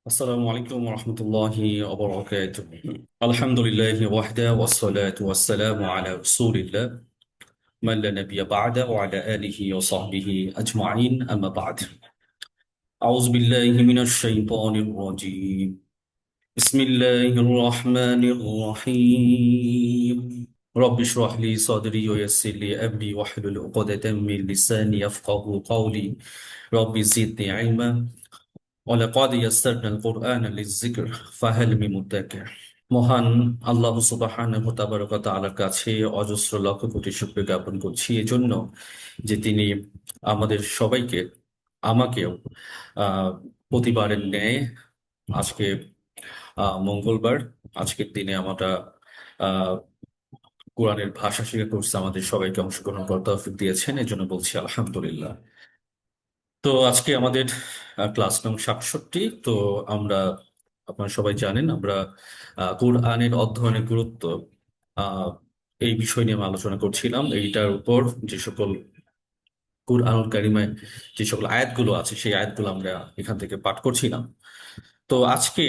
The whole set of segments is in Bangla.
السلام عليكم ورحمة الله وبركاته. الحمد لله وحده والصلاة والسلام على رسول الله من لا نبي بعده وعلى آله وصحبه أجمعين، أما بعد. أعوذ بالله من الشيطان الرجيم. بسم الله الرحمن الرحيم. رب اشرح لي صدري ويسر لي أمري واحلل عقدة من لساني يفقهوا قولي. رب زدني علما ولقد يسرنا القرآن للذكر فهل من مدكر। মহান আল্লাহ সুবহানাহু ওয়া তাআলার কাছে অজস্র লক্ষ কোটি শুকরিয়া জ্ঞাপন করছি এজন্য যে তিনি আমাদের সবাইকে, আমাকেও আহ প্রতিবারের ন্যায় আজকে মঙ্গলবার, আজকের দিনে আমরা আহ কোরআনের ভাষা শেখার কোর্সে আমাদের সবাইকে অংশগ্রহণ করতে তৌফিক দিয়েছেন, এজন্য বলছি আলহামদুলিল্লাহ। তো আজকে আমাদের ক্লাস নং 67। তো আমরা, আপনারা সবাই জানেন, আমরা কোরআনের অধ্যয়নের গুরুত্ব, আহ, এই বিষয় নিয়ে আমরা আলোচনা করছিলাম। এইটার উপর যে সকল কুরআনুল কারিমে যে সকল আয়াতগুলো আছে সেই আয়াতগুলো আমরা এখান থেকে পাঠ করছিলাম। তো আজকে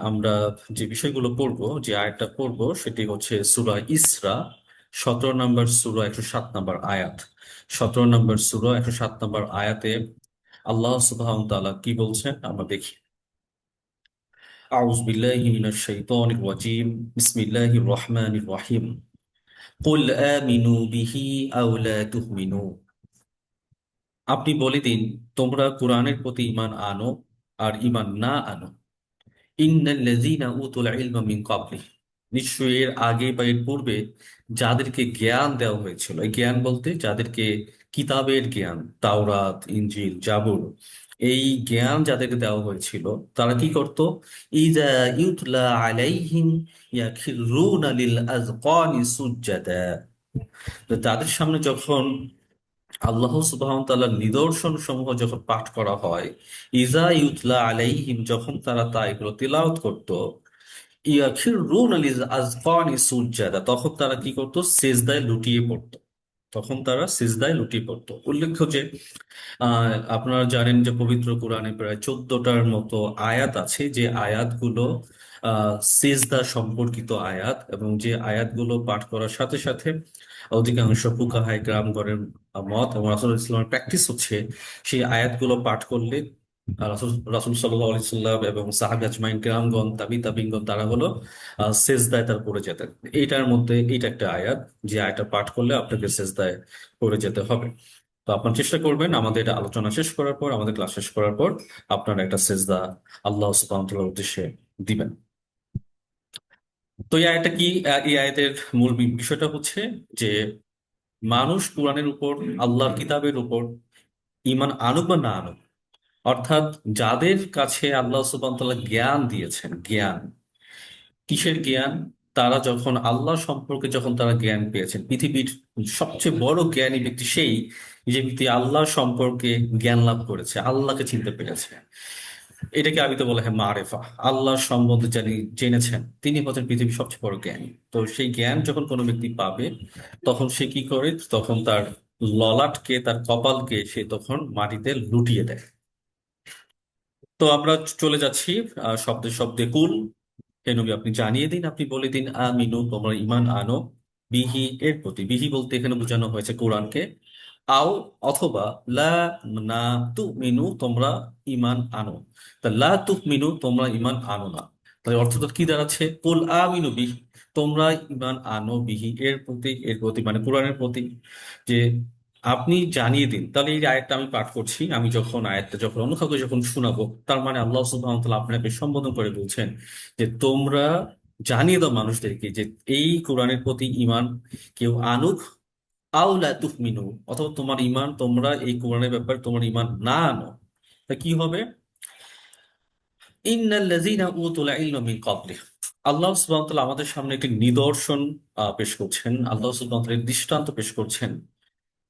আমরা যে বিষয়গুলো পড়বো, যে আয়াতটা পড়বো সেটি হচ্ছে সূরা ইসরা 17 নম্বর সূরা 107 নম্বর আয়াত। 17 নম্বর সূরা 107 নম্বর আয়াতে আল্লাহ সুবহানাহু ওয়া তাআলা কি বলছেন আমরা দেখি। আউযু বিল্লাহি মিনাশ শাইতানির রাজীম। বিসমিল্লাহির রহমানির রহিম। কুল আমিনু বিহি আও লা তুমিনু। আপনি বলে দিন, তোমরা কোরআনের প্রতি ঈমান আনো আর ঈমান না আনো। ইন্নাল্লাযীনা উতুল ইলমা মিন ক্বাবলিহি, নিশ্চয়ই এর আগে বা এর পূর্বে যাদেরকে জ্ঞান দেওয়া হয়েছিল, এই জ্ঞান বলতে যাদেরকে কিতাবের জ্ঞান, তাওরাত, ইনজিল, জাবুর, এই জ্ঞান যাদেরকে দেওয়া হয়েছিল, তারা কি করত? ইযা ইউতলা আলাইহিম ইয়াখিরুনা লিল আযকানি সুজদাা। তো তাদের সামনে যখন আল্লাহ সুবহানাহু ওয়া তাআলার নিদর্শন সমূহ যখন পাঠ করা হয়, ইজা ইউতলা আলাইহিম, যখন তারা তা এগুলো তিলাওয়াত করত, ইয়াখিরুনা লিল আযকানি সুজদাা, তখন তারা কি করত? সিজদায় লুটিয়ে পড়তো। তখন তারা সিজদায় লুটিয়ে পড়তো। উল্লেখ্য যে আপনারা জানেন যে পবিত্র কোরআনে প্রায় 14টার মতো আয়াত আছে, যে আয়াতগুলো সিজদা সম্পর্কিত আয়াত, এবং যে আয়াতগুলো পাঠ করার সাথে সাথে অধিকাংশ ফুকাহায়ে কেরামগণের মত এবং রাসূলুল্লাহ ইসলামের প্র্যাকটিস হচ্ছে সেই আয়াতগুলো পাঠ করলে রাসূল রাসূল সাল্লাল্লাহু আলাইহি সাল্লাম এবং সাহাবা আজমাইন কেরামগণ, তাবিঈনগণ, তারা হলো সেজদায় তার পড়ে যেতেন। এইটার মধ্যে এইটা একটা আয়াত, যে আয়াতটা পাঠ করলে আপনাকে সেজদায় পড়ে যেতে হবে। তো আপনার চেষ্টা করবেন আমাদের এটা আলোচনা শেষ করার পর, আমাদের ক্লাস শেষ করার পর আপনার একটা সেজদা আল্লাহ সুবহানাহু ওয়া তাআলার উদ্দেশ্যে দিবেন। তো এই আয়াতটা কি? এই আয়াতের মূল বিষয়টা হচ্ছে যে মানুষ কোরআনের উপর, আল্লাহর কিতাবের উপর ঈমান আনুক বা না আনুক, অর্থাৎ যাদের কাছে আল্লাহ সুবহানাহু ওয়া তাআলা জ্ঞান দিয়েছেন, জ্ঞান কিসের জ্ঞান? তারা যখন আল্লাহ সম্পর্কে যখন তারা জ্ঞান পেয়েছেন, পৃথিবীর সবচেয়ে বড় জ্ঞানী ব্যক্তি সেই যে ব্যক্তি আল্লাহ সম্পর্কে জ্ঞান লাভ করেছে, আল্লাহকে চিনতে পেরেছে। এটাকে আরবিতে বলা হয় মারেফা। আল্লাহ সম্বন্ধে যিনি জেনেছেন তিনি হচ্ছেন পৃথিবীর সবচেয়ে বড় জ্ঞানী। তো সেই জ্ঞান যখন কোনো ব্যক্তি পাবে, তখন সে কি করে? তখন তার ললাটকে, তার কপালকে সে তখন মাটিতে লুটিয়ে দেয়। তো আমরা চলে যাচ্ছি শব্দে শব্দে। কুল, হে নবী আপনি জানিয়ে দিন, আপনি বলে দিন, আমিনু তোমরা ঈমান আনো, বিহি এর প্রতি। বিহি বলতে এখানে বোঝানো হয়েছে কোরআনকে। আও অথবা, লা না তুমিনু তোমরা ঈমান আনো। তা লা তুমিনু তোমরা ঈমান আনো না, তাহলে অর্থটা কি দাঁড়াচ্ছে? কুল আমিনু বিহি, তোমরা ঈমান আনো, বিহি এর প্রতি, এর প্রতি মানে কোরআনের প্রতি। যে আপনি জানিয়ে দিন। তাহলে এই আয়াতটা আমি পাঠ করছি, আমি যখন আয়াতটা যখন অন্য কাউকে যখন শোনাবো, তার মানে আল্লাহ সুবহানাহু ওয়া তাআলা আপনাকে সম্বোধন করে বলছেন যে তোমরা জানিয়ে দাও মানুষদেরকে যে এই কোরআনের প্রতি ঈমান কেউ আনুক, আওলা তুমিনু, অথবা তোমার ঈমান, তোমরা এই কোরআনের ব্যাপারে তোমার ঈমান না আনো, তা কি হবে? ইন্নাল্লাযীনা উতুল ইলমা মিন ক্বাবলিহি, আল্লাহ সুবহানাহু ওয়া তাআলা আমাদের সামনে একটি নিদর্শন পেশ করছেন, আল্লাহ সুবহানাহু ওয়া তাআলা একটি দৃষ্টান্ত পেশ করছেন।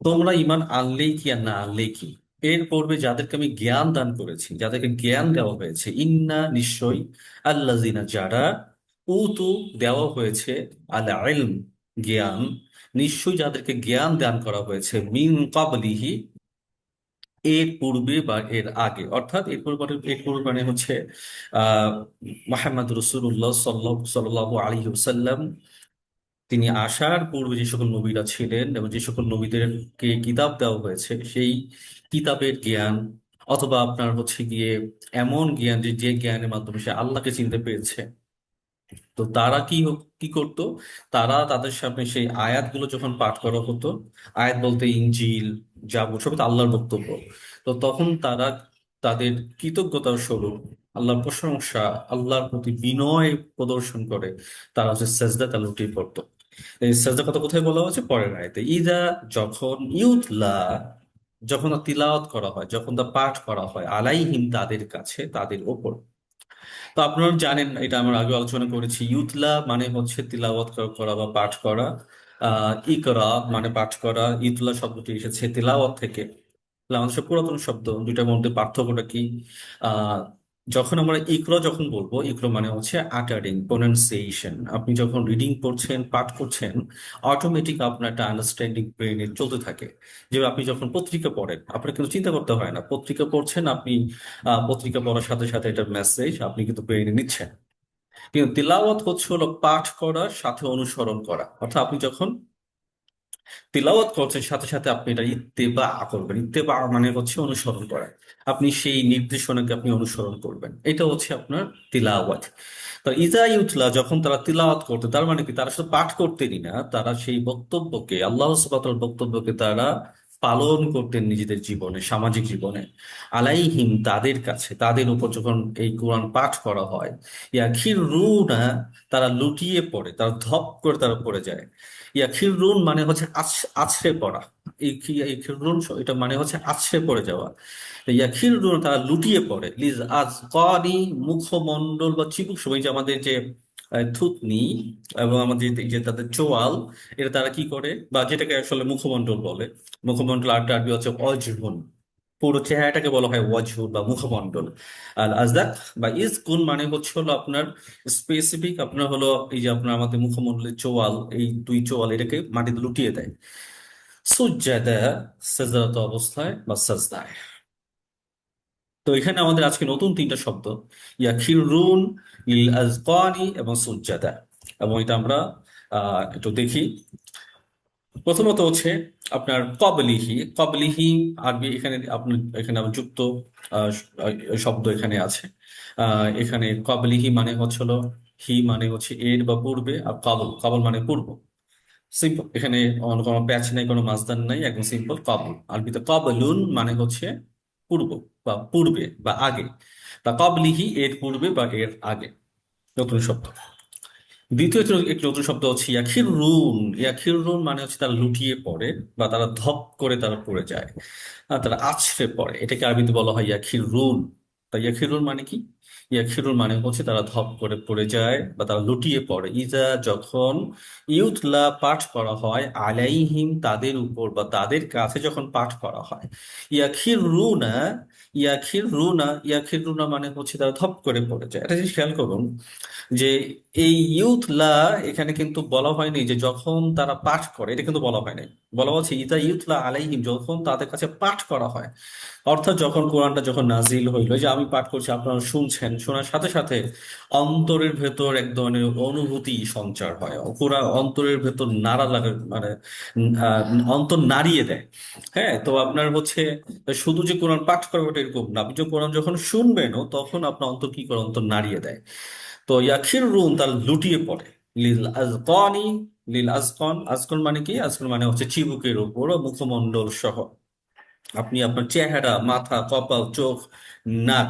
তোমরা ঈমান আনলেই কি আর না আনলেই কি, এর পূর্বে যাদেরকে আমি জ্ঞান দান করেছি, যাদেরকে জ্ঞান দেওয়া হয়েছে, ইন্না নিশ্চয়ই, আল্লাযীনা যারা, উতু দেওয়া হয়েছে, আল ইলম জ্ঞান, নিশ্চয়ই যাদেরকে জ্ঞান দান করা হয়েছে, মিন ক্বাবলিহি এর পূর্বে বা এর আগে, অর্থাৎ এর পূর্বে মানে হচ্ছে আহ মুহাম্মদ রাসূলুল্লাহ সাল্লাল্লাহু আলাইহি ওয়াসাল্লাম তিনি আসার পূর্বে যে সকল নবীরা ছিলেন এবং যে সকল নবীদেরকে কিতাব দেওয়া হয়েছে সেই কিতাবের জ্ঞান, অথবা আপনার হচ্ছে গিয়ে এমন জ্ঞান যে যে জ্ঞানের মাধ্যমে সে আল্লাহকে চিনতে পেরেছে। তো তারা কি করতো, তারা তাদের সামনে সেই আয়াতগুলো যখন পাঠ করা হতো, আয়াত বলতে ইনজিল, জাবুর, সবই তো আল্লাহর বক্তব্য। তো তখন তারা তাদের কৃতজ্ঞতার স্বরূপ, আল্লাহর প্রশংসা, আল্লাহর প্রতি বিনয় প্রদর্শন করে তারা হচ্ছে সেজদা তা লুটিয়ে পড়তো। এই সেজদা কথা কোথায় বলা হচ্ছে, পরের আয়াতে, ইদা, যখন, ইউতলা, যখন তা তিলাওয়াত করা হয়, যখন তা পাঠ করা হয়, আলাইহিম, তাদের কাছে, তাদের ওপর। তো আপনারা জানেন, এটা আমরা আগে আলোচনা করেছি, ইউতলা মানে হচ্ছে তিলাওয়াত করা বা পাঠ করা। ইকরা মানে পাঠ করা। ইতলা শব্দটি এসেছে তিলাওয়াত থেকে। আমাদের সব পুরাতন শব্দ, দুইটার মধ্যে পার্থক্যটা কি? আহ যখন আমরা ইকরা যখন বলবো, ইকরা মানে হচ্ছে আটারিং, প্রোনাউন্সিয়েশন। আপনি যখন রিডিং করছেন, পাঠ করছেন, অটোমেটিক আপনার একটা আন্ডারস্ট্যান্ডিং ব্রেনে চলতে থাকে। যে আপনি যখন পত্রিকা পড়েন, আপনার কিন্তু চিন্তা করতে হয় না, পত্রিকা পড়ছেন আপনি, পত্রিকা পড়ার সাথে সাথে এটার মেসেজ আপনি কিন্তু ব্রেনে নিচ্ছেন। কিন্তু তিলাওয়াত হচ্ছে হলো পাঠ করার সাথে অনুসরণ করা। অর্থাৎ আপনি যখন তিলাওয়াত করছেন, সাথে সাথে আপনি এটা ইত্তেবা করবেন। ইত্তেবা মানে হচ্ছে অনুসরণ করা। আপনি সেই নির্দেশনাকে আপনি অনুসরণ করবেন, এটা হচ্ছে আপনার তিলাওয়াত। তো ইজা ইউতলা, যখন তারা তিলাওয়াত করতে, তার মানে কি, তারা শুধু পাঠ করতেনই না, তারা সেই বক্তব্যকে, আল্লাহ সুবহানাহু ওয়া তাআলার বক্তব্যকে তারা পালন করতেন নিজেদের জীবনে, সামাজিক জীবনে। আলাইহিম, তাদের কাছে, তাদের উপর যখন এই কোরআন পাঠ করা হয়, ইয়াখিরুনা, তারা লুটিয়ে পড়ে, তারা ধপ করে তারা পড়ে যায়। খিররুন মানে হচ্ছে আছড়ে পড়া। এই খিররুন এটা মানে হচ্ছে আছড়ে পড়ে যাওয়া। তো খিররুন, তারা লুটিয়ে পড়ে, লিজ আজ করি, মুখমণ্ডল বা চিবুক সময়, যে আমাদের যে থুতনি এবং আমাদের এই যে তাদের চোয়াল, এটা তারা কি করে, বা যেটাকে আসলে মুখমণ্ডল বলে, মুখমণ্ডল আরেকটা আরবি হচ্ছে অজহুন। পুরো চেহারাটাকে বলা হয় ওয়াজহু বা মুখমণ্ডল। আর আজদাক বা ইজকুন মানে হচ্ছে হলো আপনার স্পেসিফিক, আপনার হলো এই যে আপনার আমাদের মুখমণ্ডলের চোয়াল, এই দুই চোয়াল এটাকে মাটিতে লুটিয়ে দেয়। সুজ্জাদা, সেজদারত অবস্থায় বা সাজদায়। তো এখানে আমাদের আজকে নতুন তিনটা শব্দ, ইয়াখিরুন, লিল আজকানি এবং সুজ্জাদা। এবং এটা আমরা একটু দেখি। প্রথমত হচ্ছে আপনার কবলিহি। কবলিহি আরবি, এখানে আপনার এখানে আবার যুক্ত শব্দ এখানে আছে। এখানে কবলিহি মানে হচ্ছে হলো, হি মানে হচ্ছে এর বা পূর্বে, আর কাবল, কাবল মানে পূর্ব। সিম্পল, এখানে অন্য কোনো প্যাচ নেই, কোনো মাসদার নাই, একদম সিম্পল কাবল। আরবিতে কাবলুন মানে হচ্ছে পূর্ব বা পূর্বে বা আগে। তা কাবলিহি, এর পূর্বে বা এর আগে, নতুন শব্দ। দ্বিতীয় একটি নতুন শব্দ হচ্ছে ইয়াখিরুন। ইয়াখিরুন মানে হচ্ছে তারা লুটিয়ে পড়ে বা তারা ধপ করে তারা পড়ে যায়, আর তারা আছড়ে পড়ে, এটাকে আরবিতে বলা হয় ইয়াখিরুন। তা ইয়াখিরুন মানে কি? ইয়াখিরুন মানে হচ্ছে তারা ধপ করে পড়ে যায় বা তারা লুটিয়ে পড়ে। ইজা, যখন, ইউতলা, পাঠ করা হয়, আলাইহিম, তাদের উপর বা তাদের কাছে যখন পাঠ করা হয়। ইয়াখিরুনা, ইয়াখিরুনা মানে হচ্ছে তারা ধপ করে পড়ে যায়। এটা জিনিস খেয়াল করুন যে এই ইউথলা, এখানে কিন্তু বলা হয়নি যে যখন তারা পাঠ করে, এটা কিন্তু বলা হয়নি। বলা হচ্ছে ইদা ইউথলা আলাইহিম, যখন তাদের কাছে পাঠ করা হয়। অর্থাৎ যখন কোরআনটা যখন নাজিল হইলো, এই যে আমি পাঠ করছি, আপনারা শুনছেন, শোনার সাথে সাথে অন্তরের ভেতর এক ধরনের অনুভূতি সঞ্চার হয়, পুরা অন্তরের ভেতর নাড়া লাগে, মানে অন্তর নাড়িয়ে দেয়। হ্যাঁ, তো আপনার হচ্ছে শুধু যে কোরআন পাঠ করা ওটা এরকম না, আপনি যে কোরআন যখন শুনবেনও তখন আপনার অন্তর কি করে, অন্তর নাড়িয়ে দেয়। তো ইয়াখিরুন, তার লুটিয়ে পড়ে। লিল আজকানি, লিল আজকন, আজকন মানে কি, আজকন মানে হচ্ছে চিবুকের উপর ও মুখমণ্ডল সহ। আপনি আপনার চেহারা, মাথা, কপাল, চোখ, নাক,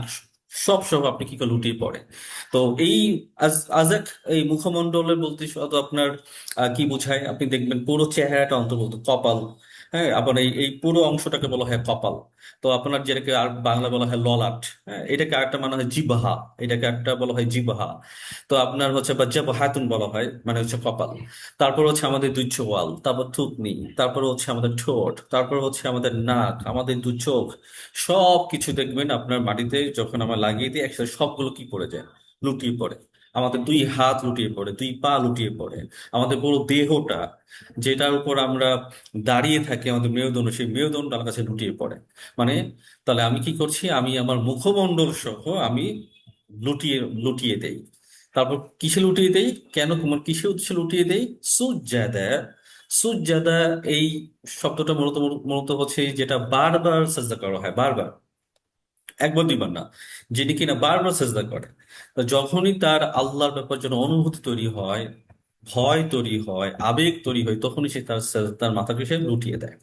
সব সহ আপনি কি করে লুটিয়ে পড়ে। তো এই আজাক, এই মুখমণ্ডলের বলতে শুধু আপনার কি বোঝায়, আপনি দেখবেন পুরো চেহারাটা অন্তর্ভুক্ত, কপাল। হ্যাঁ, আপনার এই এই পুরো অংশটাকে বলা হয় কপাল। তো আপনার যেটাকে আর বাংলা বলা হয় ললাট। হ্যাঁ, এটাকে আরেকটা মানে হয় জিহ্বা, এটাকে একটা বলা হয় জিহ্বা। তো আপনার হচ্ছে বা জাবহাতুন বলা হয়, মানে হচ্ছে কপাল। তারপর হচ্ছে আমাদের দুই চোয়াল, তারপর থুতনি, তারপর হচ্ছে আমাদের ঠোঁট, তারপর হচ্ছে আমাদের নাক, আমাদের দু চোখ। সব কিছু দেখবেন আপনার মাটিতে যখন আমরা লাগিয়ে দিই একসাথে, সবগুলো কি পড়ে যায়, লুটিয়ে পড়ে। আমাদের দুই হাত লুটিয়ে পড়ে, দুই পা লুটিয়ে পড়ে, আমাদের পুরো দেহটা, যেটার উপর আমরা দাঁড়িয়ে থাকি, আমাদের মেরুদণ্ড, সেই মেরুদণ্ড আমার কাছে লুটিয়ে পড়ে। মানে তাহলে আমি কি করছি, আমি আমার মুখমণ্ডল সহ আমি লুটিয়ে লুটিয়ে দেই। তারপর কিসে লুটিয়ে দেই, কেন তোমার কিসে উদ্দেশ্যে লুটিয়ে দেই? সুজজাদা। সুজজাদা, এই শব্দটা মূলত মূলত হচ্ছে যেটা বারবার সাজদা করা হয়, বারবার, একবার দুইবার না, যিনি কিনা বারবার সেজদা করে। তো যখনই তার আল্লাহর ব্যাপার জন্য অনুভূতি তৈরি হয়, ভয় তৈরি হয়, আবেগ তৈরি হয়, তখনই সে তার মাথাকে সে লুটিয়ে দেয়।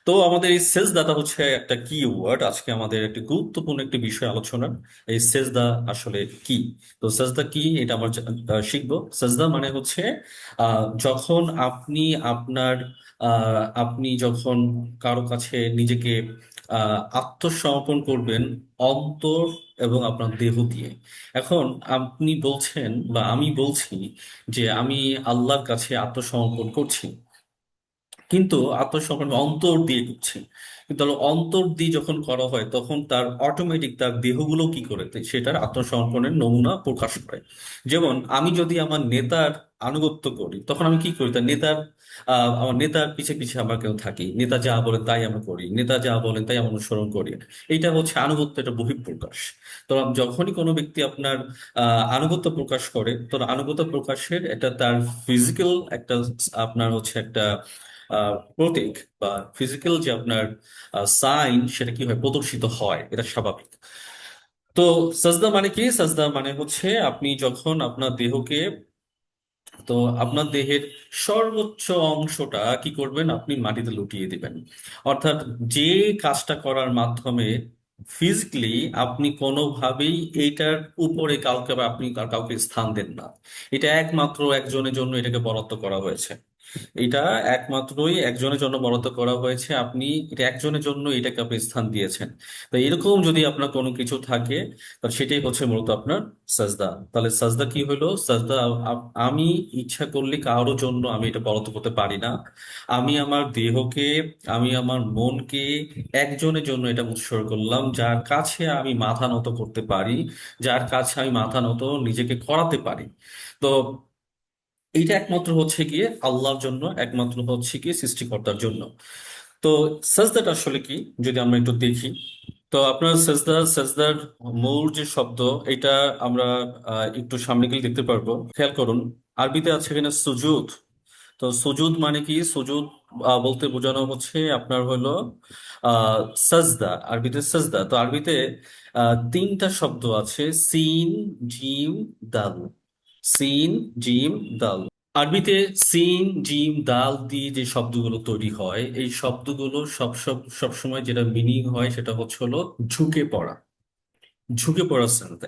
তো আমাদের এই সেজদাটা হচ্ছে একটা কি ওয়ার্ড, আজকে আমাদের একটি গুরুত্বপূর্ণ একটি বিষয় আলোচনার। এই সেজদা আসলে কি? তো সেজদা কি এটা আমরা শিখবো। সেজদা মানে হচ্ছে যখন আপনি আপনার আপনি যখন কারো কাছে নিজেকে আত্মসমর্পণ করবেন, অন্তর এবং আপনার দেহ দিয়ে। এখন আপনি বলছেন বা আমি বলছি যে আমি আল্লাহর কাছে আত্মসমর্পণ করছি, কিন্তু আত্মসমর্পণ অন্তর দিয়ে করছি। কিন্তু হলো অন্তর দিয়ে যখন করা হয় তখন তার অটোমেটিক তার দেহগুলো কি করে সেটার আত্মসমর্পণের নমুনা প্রকাশ করে। যেমন আমি যদি আমার নেতার আনুগত্য করি, তখন আমি কি করি, তার নেতার আমার নেতার পিছে পিছে আমরা কেউ থাকি, নেতা যা বলেন তাই আমরা করি, নেতা যা বলেন তাই আমরা অনুসরণ করি। এইটা হচ্ছে আনুগত্য, এটা বহিঃপ্রকাশ। তো যখনই কোনো ব্যক্তি আপনার আনুগত্য প্রকাশ করে, তো আনুগত্য প্রকাশের এটা তার ফিজিক্যাল একটা, আপনার হচ্ছে একটা প্রতীক বা ফিজিক্যাল যে আপনার সাইন, সেটা কি হয়, প্রদর্শিত হয়, এটা স্বাভাবিক। তো সাজদা মানে কি? সাজদা মানে হচ্ছে আপনি যখন আপনার দেহকে, তো আপনার দেহের সর্বোচ্চ অংশটা কি করবেন, আপনি মাটিতে লুটিয়ে দিবেন। অর্থাৎ যে কাজটা করার মাধ্যমে ফিজিক্যালি আপনি কোনোভাবেই এইটার উপরে কাউকে বা আপনি কাউকে স্থান দেন না। এটা একমাত্র একজনের জন্য এটাকে বরাদ্দ করা হয়েছে। এটা একমাত্রই একজনের জন্য বরাদ্দ করা হয়েছে, আপনি এটা একজনের জন্য এটাকে আপনি স্থান দিয়েছেন। তো এরকম যদি আপনার কোনো কিছু থাকে, তাহলে সেটাই হচ্ছে মূলত আপনার সাজদা। তাহলে সাজদা কি হলো? সাজদা আমি ইচ্ছা করলে কারোর জন্য আমি এটা বরাদ্দ করতে পারি না। আমি আমার দেহকে, আমি আমার মনকে একজনের জন্য এটা উৎসর্গ করলাম, যার কাছে আমি মাথা নত করতে পারি, যার কাছে আমি মাথা নত নিজেকে করাতে পারি। তো এইটা একমাত্র হচ্ছে গিয়ে আল্লাহর জন্য, একমাত্র হচ্ছে গিয়ে সৃষ্টিকর্তার জন্য। তো সাজদাটা আসলে কি, যদি আমরা একটু দেখি, তো আপনার সাজদার মূল যে শব্দ, এটা আমরা একটু সামনে গেলে দেখতে পারবো। খেয়াল করুন, আরবিতে আছে এখানে সুজুদ। তো সুজুদ মানে কি? সুজুদ বলতে বোঝানো হচ্ছে আপনার হলো আহ সাজদা, আরবিতে সাজদা। তো আরবিতে তিনটা শব্দ আছে, সিন, জিম, দাল। সিন, জিম, দাল। আরবিতে সিন, জিম, দাল দিয়ে যে শব্দগুলো তৈরি হয়, এই শব্দগুলো সব সময় যেটা মিনিং হয় সেটা হচ্ছে হলো ঝুঁকে পড়া। ঝুঁকে পড়া সেন্স,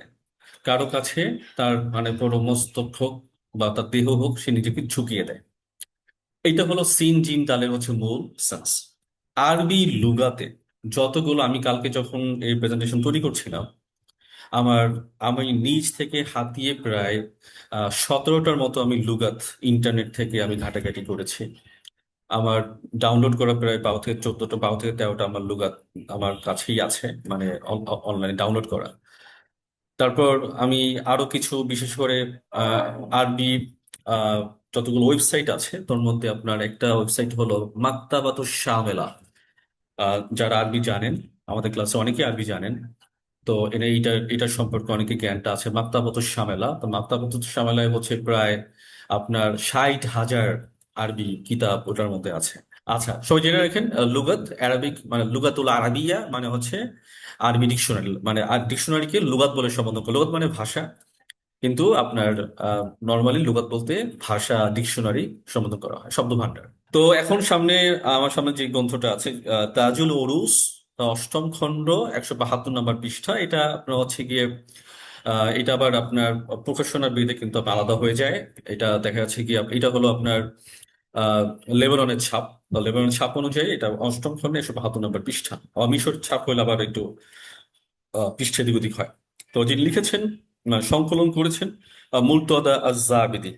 কারো কাছে তার মানে পুরো মস্তক হোক বা তার দেহ হোক, সে নিজেকে ঝুঁকিয়ে দেয়। এটা হলো সিন, জিম, দালের হচ্ছে মূল সেন্স। আরবি লুগাতে যতগুলো, আমি কালকে যখন এই প্রেজেন্টেশন তৈরি করছিলাম, আমার আমি নিজ থেকে হাতিয়ে প্রায় 17টার মতো আমি লুগাত ইন্টারনেট থেকে আমি ঘাটাঘাটি করেছি। আমার ডাউনলোড করা প্রায় 12 থেকে 14টা, 12 থেকে 13টা আমার লুগাত আমার কাছেই আছে, মানে অনলাইনে ডাউনলোড করা। তারপর আমি আরো কিছু, বিশেষ করে আহ, আরবি আহ, যতগুলো ওয়েবসাইট আছে তার মধ্যে আপনার একটা ওয়েবসাইট হলো মাকতাবাতুশ শামেলা। যারা আরবি জানেন, আমাদের ক্লাসে অনেকে আরবি জানেন, তো এটা সম্পর্কে অনেকে জ্ঞানটা আছে। মাকতাবাতুশ শামেলা, তো মাকতাবাতুশ শামেলায় হচ্ছে প্রায় আপনার 60,000 আরবি কিতাব ওটার মধ্যে আছে। আচ্ছা, সবাই জেনে রাখেন, লুগাত আরবিক মানে লুগাতুল আরাবিয়া মানে হচ্ছে আরবি ডিকশনারি, মানে আর ডিকশনারিকে লুগাত বলে সম্বোধন করে। লুগাত মানে ভাষা, কিন্তু আপনার নর্মালি লুগাত বলতে ভাষা, ডিকশনারি সম্বোধন করা হয়, শব্দ ভান্ডার। তো এখন আমার সামনে যে গ্রন্থটা আছে, তাজুল ওরুস, অষ্টম খণ্ড, 172 নম্বর পৃষ্ঠা। এটা আপনার হচ্ছে গিয়ে এটা আবার আপনার প্রকাশনার বিধি কিন্তু আপনার আলাদা হয়ে যায়। এটা দেখা যাচ্ছে কি এটা হলো আপনার আহ লেবাননের ছাপ। তো লেবাননের ছাপ অনুযায়ী এটা অষ্টম খণ্ডে 172 নম্বর পৃষ্ঠা। আবার মিশর ছাপ হলে আবার একটু পৃষ্ঠা এদিক ওদিক হয়। তো যিনি লিখেছেন, সংকলন করেছেন, মুর্তদা আজ জাবিদি।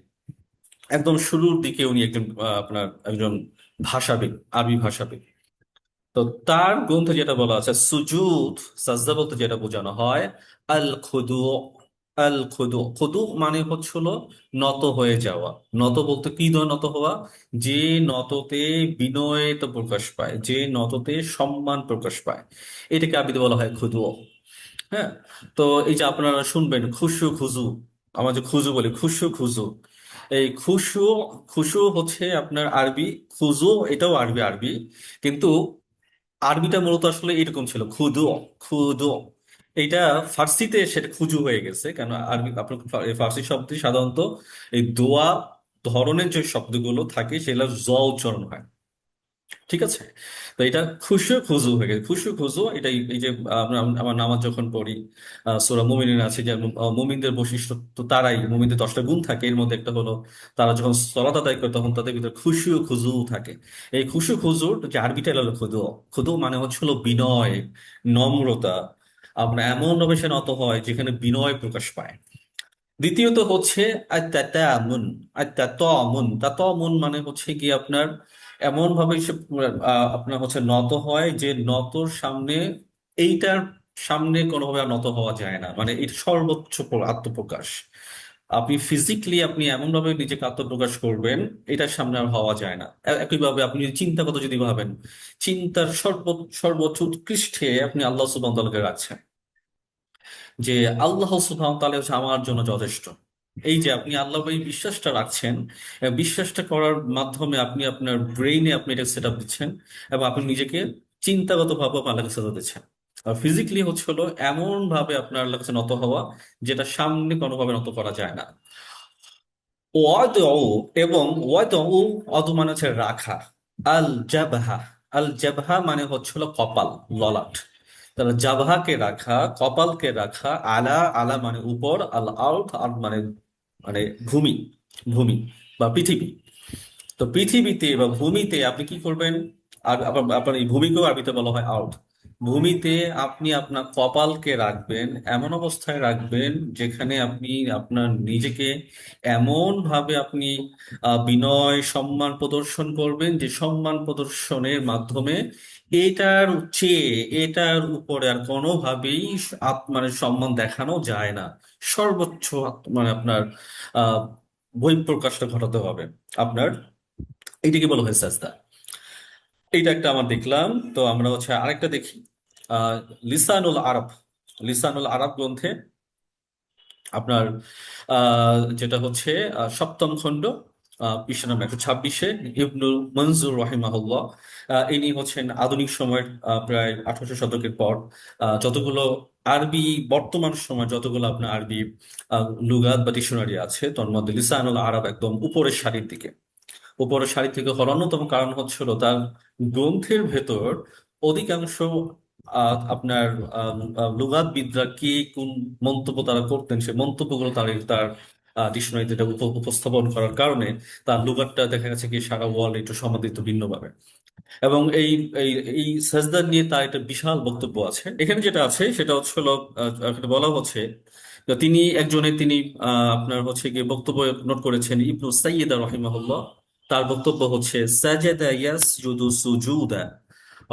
একদম শুরুর দিকে উনি একজন আপনার একজন ভাষাবিদ, আরবি ভাষাবিদ। তো তার গ্রন্থে যেটা বলা আছে সুজুদ, সাজদা বলতে যেটা বোঝানো হয় আল খুদু। আল খুদু, খুদু মানে হচ্ছিল নত হয়ে যাওয়া। নত বলতে কি ধরনের নত হওয়া? যে নততে বিনয়তা প্রকাশ পায়, যে নততে সম্মান প্রকাশ পায়, এটাকে আরবিতে বলা হয় খুদু। হ্যাঁ। তো এই যে আপনারা শুনবেন খুশু খুজু, আমরা যে খুজু বলি, খুশু খুজু, এই খুশু, খুশু হচ্ছে আপনার আরবি, খুজু এটাও আরবি, আরবি কিন্তু আরবিটা মূলত আসলে এরকম ছিল, খুদু, খুদু। এইটা ফার্সিতে সেটা খুজু হয়ে গেছে, কেন আরবি আপনার ফার্সি শব্দে সাধারণত এই দোয়া ধরনের যে শব্দগুলো থাকে সেগুলো জ উচ্চারণ হয়। ঠিক আছে। তো এটা খুশু খুজু হয়ে গেছে, খুশু খুজু এটাই। এই যে আমরা আমার নামাজ যখন পড়ি, সূরা মুমিনের আছে যে মুমিনদের বৈশিষ্ট্য, তো তারাই মুমিনদের 10টা গুণ থাকে, এর মধ্যে একটা হলো তারা যখন সালাত আদায় করে তখন তাদের ভিতরে খুশু খুজু থাকে। এই খুশু খুজুর যে আরবিটা হলো খুদু। খুদু মানে হচ্ছে হলো বিনয়, নম্রতা। আপনার এমন ভাবে সে নত হয় যেখানে বিনয় প্রকাশ পায়। দ্বিতীয়ত হচ্ছে আত্মাতামুন, আত্মাতামুন, তাতামুন মানে হচ্ছে কি আপনার এমন ভাবে সে আপনার হচ্ছে নত হয় যে নতর সামনে, এইটার সামনে কোনোভাবে আর নত হওয়া যায় না, মানে এটা সর্বোচ্চ আত্মপ্রকাশ। আপনি ফিজিক্যালি আপনি এমন ভাবে নিজেকে আত্মপ্রকাশ করবেন, এটার সামনে আর হওয়া যায় না। একইভাবে আপনি চিন্তা কথা যদি ভাবেন, চিন্তার সর্বোচ্চ উৎকৃষ্টে আপনি আল্লাহ সুবহানাহু ওয়া তাআলাকে রাখছেন, যে আল্লাহ সুবহানাহু ওয়া তাআলা হচ্ছে আমার জন্য যথেষ্ট। এই যে আপনি আল্লাহ এই বিশ্বাসটা রাখছেন, বিশ্বাসটা করার মাধ্যমে আপনি আপনার ব্রেইনে আপনি এটা সেট আপ দিচ্ছেন, এবং আপনি নিজেকে চিন্তাগত ভাবে আল্লাহর কাছে সেট দিচ্ছেন। আর ফিজিক্যালি হচ্ছে হলো এমন ভাবে আপনার আল্লাহর কাছে নত হওয়া যেটা সামনে কোনোভাবে নত করা যায় না। ওয়াদউ, এবং ওয়াদউ, অদু মানে হচ্ছে রাখা। আল জাবহা, আল জাবহা মানে হচ্ছে হলো কপাল, ললাট। তাহলে জাবহাকে রাখা, কপালকে রাখা, আলা, আলা মানে উপর, আল আউট, আর মানে মানে ভূমি, ভূমি বা পৃথিবী। তো পৃথিবীতে বা ভূমিতে আপনি কি করবেন? আর আপনার এই ভূমিকেও আরবিতে বলা হয় আর্থ। ভূমিতে আপনি আপনার কপালকে রাখবেন, এমন অবস্থায় রাখবেন যেখানে আপনি আপনার নিজেকে এমন ভাবে আপনি বিনয় সম্মান প্রদর্শন করবেন, যে সম্মান প্রদর্শনের মাধ্যমে এটার চেয়ে, এটার উপরে আর কোনোভাবেই মানে সম্মান দেখানো যায় না। সর্বোচ্চ মানে আপনার আহ বহিঃপ্রকাশটা ঘটাতে হবে আপনার। এইটাকে বলা হয় সাজদা। এইটা একটা আমার দেখলাম। তো আমরা হচ্ছে আরেকটা দেখি, আহ লিসানুল আরব, লিসানুল আরব গ্রন্থে আপনার যেটা হচ্ছে সপ্তম খণ্ড, পৃষ্ঠা নম্বর 126-এ ইবনুল মনজুর রাহিমাহুল্লাহ, ইনি হচ্ছেন আধুনিক সময়ের প্রায় 1800 শতকের পর যতগুলো আরবি, বর্তমান সময় যতগুলো আপনার আরবি লুগাত বা ডিকশনারি আছে, তার মধ্যে লিসানুল আরব একদম উপরের সারির দিকে। উপরের সারি থেকে হওয়ার অন্যতম কারণ হচ্ছিল তার গ্রন্থের ভেতর অধিকাংশ আপনার লুগাতবিদরা কি কোন মন্তব্য তারা করতেন, সে মন্তব্যগুলো তার তার ডিকশনারিতে এটা উপস্থাপন করার কারণে তার লুগাতটা দেখা গেছে কি সারা ওয়ার্ল্ড একটু সমাদৃত ভিন্নভাবে। এবং এই এই এই সাজদা নিয়ে তার একটা বিশাল বক্তব্য আছে। এখানে যেটা আছে সেটা হচ্ছিল, এখানে বলা হচ্ছে তো তিনি একজনের, তিনি আপনার হচ্ছে গিয়ে বক্তব্য নোট করেছেন, ইবনু সাইয়্যিদ রাহিমাহুল্লাহ। তার বক্তব্য হচ্ছে সাজাদা ইয়াসজুদু সুজুদা,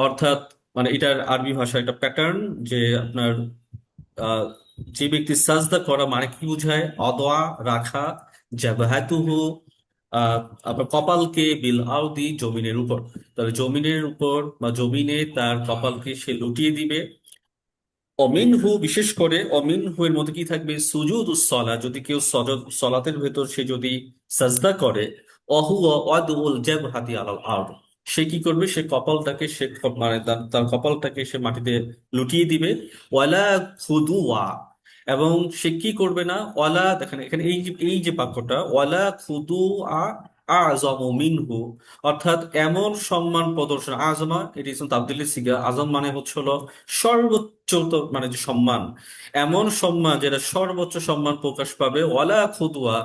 অর্থাৎ মানে এটার আরবি ভাষা একটা প্যাটার্ন, যে আপনার আহ, যে ব্যক্তি সাজদা করা মানে কি বোঝায়, অদোয়া রাখা, জাবাহাতুহু আহ আপনার কপালকে বিল আরদি জমিনের উপর, তাহলে জমিনের উপর বা জমিনে তার কপালকে সে লুটিয়ে দিবে। অমিনহু, বিশেষ করে অমিনহু এর মধ্যে কি থাকবে, সুজুদুস সলা, যদি কেউ সলাতের ভেতর সে যদি সাজদা করে, অহু ওয়াদউল জাবহাতি আলাল আরদ, সে কি করবে, সে কপালটাকে সে মানে তার কপালটাকে সে মাটিতে লুটিয়ে দিবে। ওয়ালা খুদুয়া, এবং সে কি করবে না, ওয়ালা, দেখেন এখানে এই যে বাক্যটা, ওয়ালা খুদু আ আযমু মিনহু, অর্থাৎ এমন সম্মান প্রদর্শন, আজমা এটি তাবদীলের সিগা, আজম মানে হচ্ছে হলো সর্বোচ্চ, তো মানে যে সম্মান, এমন সম্মান যেটা সর্বোচ্চ সম্মান প্রকাশ পাবে। ওয়ালা খুদুয়া,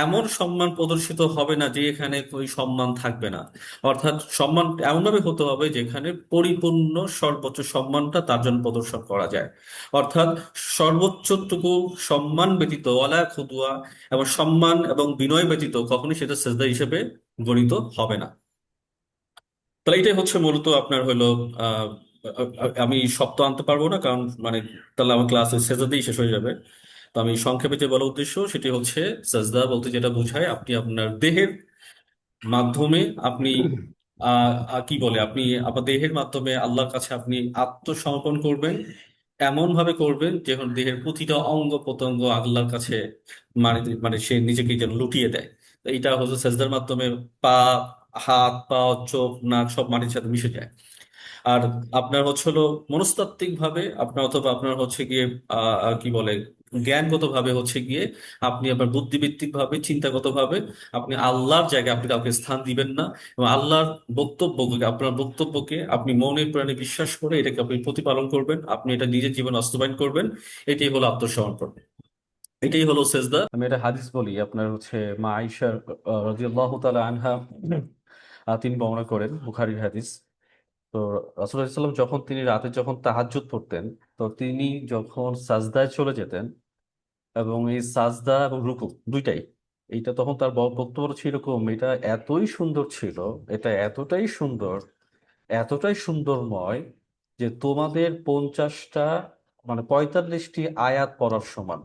এমন সম্মান প্রদর্শিত হবে না যে এখানে ওই সম্মান থাকবে না। অর্থাৎ সম্মান এমনভাবে হতে হবে যেখানে পরিপূর্ণ সর্বোচ্চ সম্মানটা তার জন্য প্রদর্শন করা যায়। অর্থাৎ সর্বোচ্চটুকু সম্মান ব্যতীত ওয়ালা খুদুয়া, এবং সম্মান এবং বিনয় ব্যতীত কখনোই সেটা সেজদা হিসেবে গণিত হবে না। তাহলে এটাই হচ্ছে মূলত আপনার হলো আহ আমি সব তো আনতে পারবো না, কারণ মানে তাহলে আমার ক্লাস সেজদাতেই শেষ হয়ে যাবে। তো আমি সংক্ষেপে যে বলার উদ্দেশ্য সেটি হচ্ছে, সাজদা বলতে যেটা বোঝায় আপনি আপনার দেহের মাধ্যমে আপনি কি বলে, আপনি আপনার দেহের মাধ্যমে আল্লাহর কাছে আপনি আত্মসমর্পণ করবেন। এমন ভাবে করবেন যেন দেহের প্রতিটা অঙ্গ প্রত্যঙ্গ আল্লাহর কাছে মানে মানে সে নিজেকে যেন লুটিয়ে দেয়। তো এইটা হচ্ছে সেজদার মাধ্যমে পা, হাত পা, চোখ নাক সব মাটির সাথে মিশে যায়। আর আপনার হচ্ছে হলো মনস্তাত্ত্বিক ভাবে আপনার, অথবা আপনার হচ্ছে গিয়ে কি বলে, জ্ঞানগত ভাবে হচ্ছে গিয়ে আপনি আপনার বুদ্ধিভিত্তিক ভাবে চিন্তাগত ভাবে আপনি আল্লাহর জায়গায় আপনি কাউকে স্থান দিবেন না, এবং আল্লাহর বক্তব্যকে, আপনার বক্তব্যকে আপনি মনে প্রাণে বিশ্বাস করে এটাকে আপনি প্রতিপালন করবেন, আপনি এটা নিজের জীবনে বাস্তবায়ন করবেন। এটাই হলো আত্মসমর্পণ, এটাই হলো সেজদা। আমি এটা হাদিস বলি, আপনার হচ্ছে মা আয়েশা রাদিয়াল্লাহু তাআলা আনহা তিনি বর্ণনা করেন, বুখারীর হাদিস। তো রাসূলুল্লাহ সাল্লাল্লাহু আলাইহি ওয়াসাল্লাম যখন তিনি রাতে যখন তাহাজ্জুদ পড়তেন, তো তিনি যখন সাজদায় চলে যেতেন, এবং এই সাজদা এবং রুকু দুইটাই, এইটা তখন তার বক্তব্য ছিল এরকম, এটা এতই সুন্দর ছিল, এটা এতটাই সুন্দর, এতটাই সুন্দরময়, যে তোমাদের 50টা মানে 45টি আয়াত পড়ার সমান।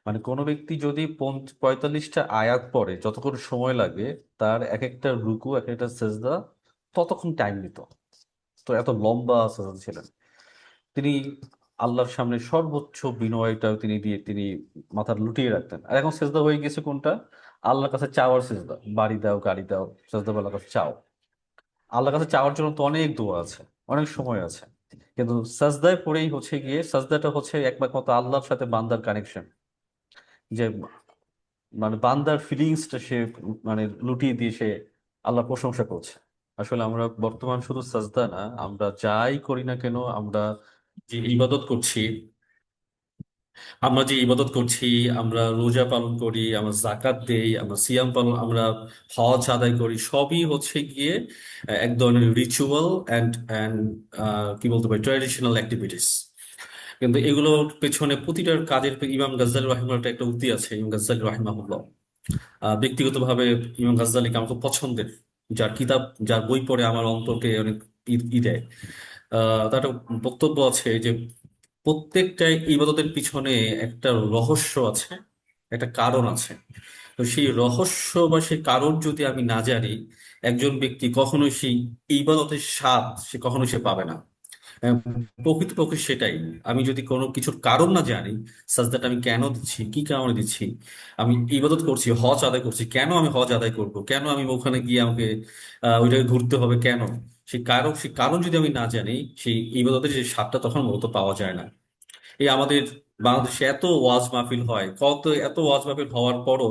মানে কোনো ব্যক্তি যদি 45টা আয়াত পড়ে, যতক্ষণ সময় লাগে তার এক একটা রুকু এক একটা সেজদা ততক্ষণ টাইম নিত। তো এত লম্বা সাজদা ছিলেন তিনি। আল্লাহর সামনে সর্বোচ্চ বিনয়টা তিনি দিয়ে তিনি মাথা লুটিয়ে রাখতেন। আর এখন সেজদা হয়ে গেছে কোনটা? আল্লাহর কাছে চাওয়ার সেজদা, বাড়ি দাও গাড়ি দাও, সেজদা আল্লাহর কাছে চাও। আল্লাহর কাছে চাওয়ার জন্য তো অনেক দোয়া আছে, অনেক সময় আছে, কিন্তু সাজদায় পড়েই হচ্ছে গিয়ে, সাজদাটা হচ্ছে একমাত্র আল্লাহর সাথে বান্দার কানেকশন, যে মানে বান্দার ফিলিংসটা সে মানে লুটিয়ে দিয়ে সে আল্লাহ প্রশংসা করছে। আসলে আমরা বর্তমান শুধু সাজদা না, আমরা যাই করি না কেন, আমরা যে ইবাদত করছি, আমরা যে ইবাদত করছি, আমরা রোজা পালন করি, আমরা জাকাত দেই, আমরা সিয়াম পালন, আমরা হজ আদায় করি, সবই হচ্ছে গিয়ে এক ধরনের রিচুয়াল অ্যান্ড অ্যান্ড কি বলতে পারি, ট্র্যাডিশনাল অ্যাক্টিভিটিস। কিন্তু এগুলোর পেছনে প্রতিটার কাজের ইমাম গাজ্জালী রাহিমাহুল্লাহ একটা উক্তি আছে। ইমাম গাজ্জালী রাহিমাহুল্লাহ ব্যক্তিগতভাবে ইমাম গাজ্জালীকে আমার খুব পছন্দের, যার কিতাব, যার বই পড়ে আমার অন্তরকে অনেক দেয়। তার একটা বক্তব্য আছে যে প্রত্যেকটা ইবাদতের পিছনে একটা রহস্য আছে, একটা কারণ আছে। তো সেই রহস্য বা সেই কারণ যদি আমি না জানি, একজন ব্যক্তি কখনোই সেই ইবাদতের স্বাদ সে কখনো সে পাবে না। আহ, প্রকৃতপক্ষে সেটাই। আমি যদি কোনো কিছুর কারণ না জানি, সাজদাটা আমি কেন দিচ্ছি, কি কারণে দিচ্ছি, আমি ইবাদত করছি, হজ আদায় করছি, কেন আমি হজ আদায় করব, কেন আমি ওখানে গিয়ে আমাকে ওইটাকে ঘুরতে হবে কেন, সেই কারণ যদি আমি না জানি, সেই ইবাদতের যে স্বাদটা তখন মূলত পাওয়া যায় না। এই আমাদের বাংলাদেশে এত ওয়াজ মাহফিল হয়, এত ওয়াজ মাহফিল হওয়ার পরও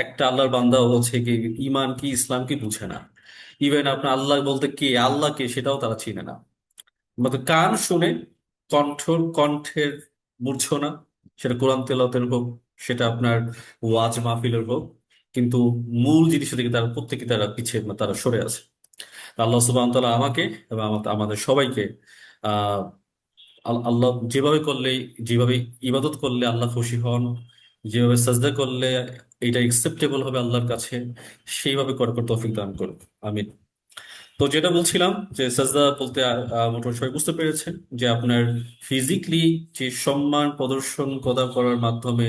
একটা আল্লাহর বান্দা হচ্ছে কি ইমান কি ইসলাম কি বুঝে না। ইভেন আপনার আল্লাহ বলতে কে, আল্লাহ কে সেটাও তারা চিনে না। মতো কান শুনে কণ্ঠের মূর্ছনা, সেটা কোরআন তেলাওয়াতের হোক, সেটা আপনার ওয়াজ মাহফিলের হোক, কিন্তু মূল জিনিসের দিকে তারা প্রত্যেকে তারা পিছিয়ে, তারা সরে আছে। আল্লাহ সুবহানাহু ওয়া তাআলা আমাকে এবং আমাদের সবাইকে আহ আল্লাহ যেভাবে করলে, যেভাবে ইবাদত করলে আল্লাহ খুশি হন, যেভাবে সাজদা করলে এটা একসেপ্টেবল হবে আল্লাহর কাছে, সেইভাবে করার তৌফিক দান করুন। আমিন। তো যেটা বলছিলাম যে সাজদা বলতে মোটামুটি সবাই বুঝতে পেরেছেন যে আপনার ফিজিক্যালি যে সম্মান প্রদর্শন করার মাধ্যমে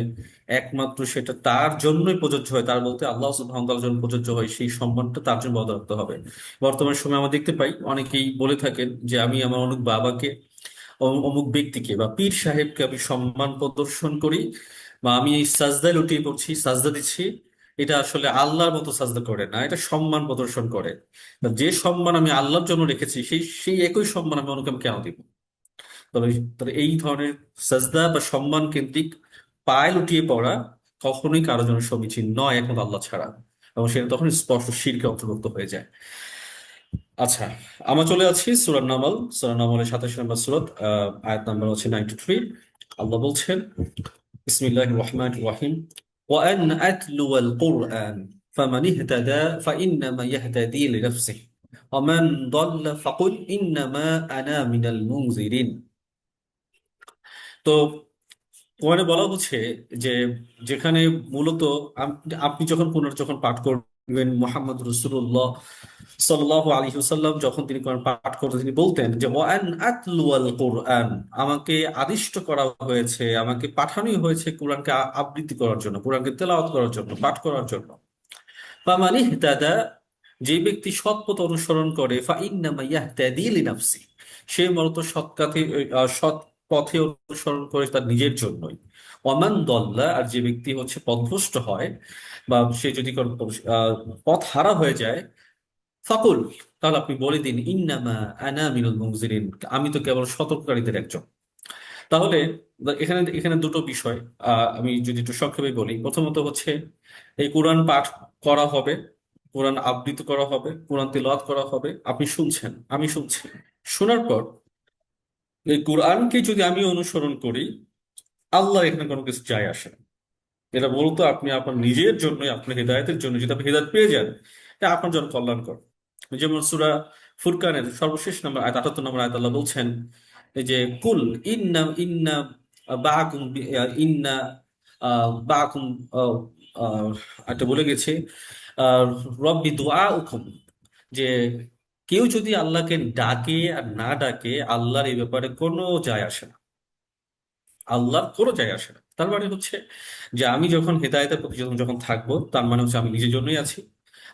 একমাত্র সেটা তার জন্যই প্রযোজ্য হয়, তার বলতে আল্লাহ সুবহানাহু ওয়া তাআলার জন্য প্রযোজ্য হয়, সেই সম্মানটা তার জন্য বজায় রাখতে হবে। বর্তমান সময়ে আমরা দেখতে পাই অনেকেই বলে থাকেন যে আমি আমার অনেক বাবাকে, অমুক ব্যক্তিকে বা পীর সাহেবকে আমি সম্মান প্রদর্শন করি, বা আমি এই সাজদায় লুটিয়ে পড়ছি, সাজদা দিচ্ছি, এটা আসলে আল্লাহর মতো সাজদা করে না, এটা সম্মান প্রদর্শন করে। তা যে সম্মান আমি আল্লাহর জন্য রেখেছি, সেই সেই একই সম্মান আমি অন্যকে আমি কেন দিব? তবে তবে এই ধরনের সাজদা বা সম্মান কেন্দ্রিক পায়ে লুটিয়ে পড়া কখনোই কারোর জন্য সমীচীন নয় একমাত্র আল্লাহ ছাড়া, এবং সেটা তখন স্পষ্ট শিরকে অন্তর্ভুক্ত হয়ে যায়। আচ্ছা, আমরা চলে যাচ্ছি সূরা নামল। সূরা নামলের 27 নম্বর সূরা, আয়াত নাম্বার হচ্ছে 93। আল্লাহ বলছেন, বিসমিল্লাহির রহমানির রহিম, وأن أتلو القرآن فمن اهتدى فإنما يهتدي لنفسه ومن ضل فقل إنما أنا من المنذرين। তো কোরআনে বলা হচ্ছে যে যেখানে মূলত আপনি যখন পুনর যখন পাঠ করবেন, মোহাম্মদ রসুল্লাহ সাল্লাল্লাহু আলাইহি ওয়াসাল্লাম যখন তিনি কোরআন পাঠ করতেন তিনি বলতেন যে ওয়ান আতলুয়াল কোরআন, আমাকে আদিষ্ট করা হয়েছে, আমাকে পাঠানোই হয়েছে কোরআনকে আবৃত্তি করার জন্য, কোরআনকে তেলাওয়াত করার জন্য, পাঠ করার জন্য। ফামান ইহতাদা, যে ব্যক্তি সৎ পথ অনুসরণ করে, ফাইন্নামা ইয়াহতাদি লিনাফসি, সে মূলত সৎ পথে অনুসরণ করে তার নিজের জন্যই। ওমান দল্লা, আর যে ব্যক্তি হচ্ছে পথভ্রষ্ট হয় বা সে যদি কোনো পথ হারা হয়ে যায়, ফাকুল, তাহলে আপনি বলে দিন ইন্নামা আনা মিনাল মুনজিরিন, আমি তো কেবল সতর্ককারীদের একজন। তাহলে এখানে এখানে দুটো বিষয় আমি যদি একটু সংক্ষেপে বলি। প্রথমত হচ্ছে এই কোরআন পাঠ করা হবে, কোরআন আবৃত্তি করা হবে, কোরআন তিলাওয়াত করা হবে, আপনি শুনছেন, আমি শুনছি। শোনার পর এই কোরআনকে যদি আমি অনুসরণ করি, আল্লাহ এখানে কোনো কিছু যায় আসে না। এটা মূলত আপনি আপনার নিজের জন্য, আপনার হেদায়েতের জন্য, যদি আপনি হেদায়েত পেয়ে যান, এটা আপনার জন্য কল্যাণকর। যেমন সূরা ফুরকানের সর্বশেষ নম্বর আয়াত 78 নম্বর আয়াত আল্লাহ বলছেন এই যে কুল ইন্না ইন্না বাকুম ইন্না বাকুম একটা বলে গেছে রব্বি দুআউকুম, যে কেউ যদি আল্লাহকে ডাকে আর না ডাকে, আল্লাহর এই ব্যাপারে কোনো যায় আসে না, আল্লাহর কোনো যায় আসে না। তার মানে হচ্ছে যে আমি যখন হেদায়েতের প্রতি যখন যখন থাকবো, তার মানে হচ্ছে আমি নিজের জন্যই আছি।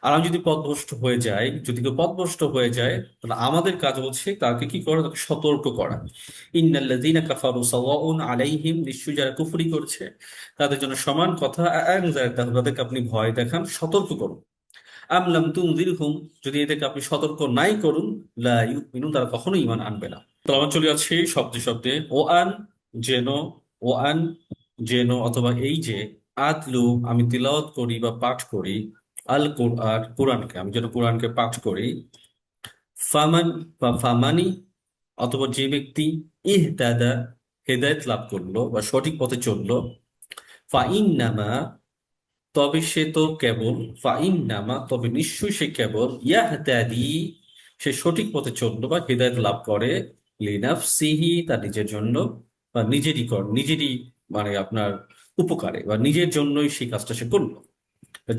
আর আমি যদি পথভ্রষ্ট হয়ে যাই, যদি কেউ পথভ্রষ্ট হয়ে যায়, তাহলে আমাদের কাজ হচ্ছে তাকে কি করা, তাকে সতর্ক করা। ইন্নাল্লাযীনা কাফারু সাওয়াউন আলাইহিম, নিশ্চয়ই যারা কুফরি করছে তাদের জন্য সমান কথা, আনজারতাহুম, তাদেরকে আপনি ভয় দেখান, সতর্ক করুন। আম লাম তুনযিরহুম, যদি এদেরকে আপনি সতর্ক নাই করুন, লা ইউমিনুন, তারা কখনোই ঈমান আনবে না। তো আমার চলে যাচ্ছে শব্দে শব্দে। ও আন, যেন, ও আন, যেন, অথবা এই যে, আতলু, আমি তিলাওয়াত করি বা পাঠ করি, আল কোরআন, কোরআনকে আমি যেন কোরআনকে পাঠ করি, ফামান বা ফামানি, অথবা যে ব্যক্তি ইহতাদা, হেদায়েত লাভ করলো বা সঠিক পথে চললো, ফাইন্নামা, তবে সে তো কেবল, ফাইন্নামা, তবে নিশ্চয়ই সে কেবল, ইয়াহতাদি, সে সঠিক পথে চললো বা হেদায়েত লাভ করে, লিনাফসিহি, তার নিজের জন্য, বা নিজেরই মানে আপনার উপকারে বা নিজের জন্যই সেই কাজটা সে করলো।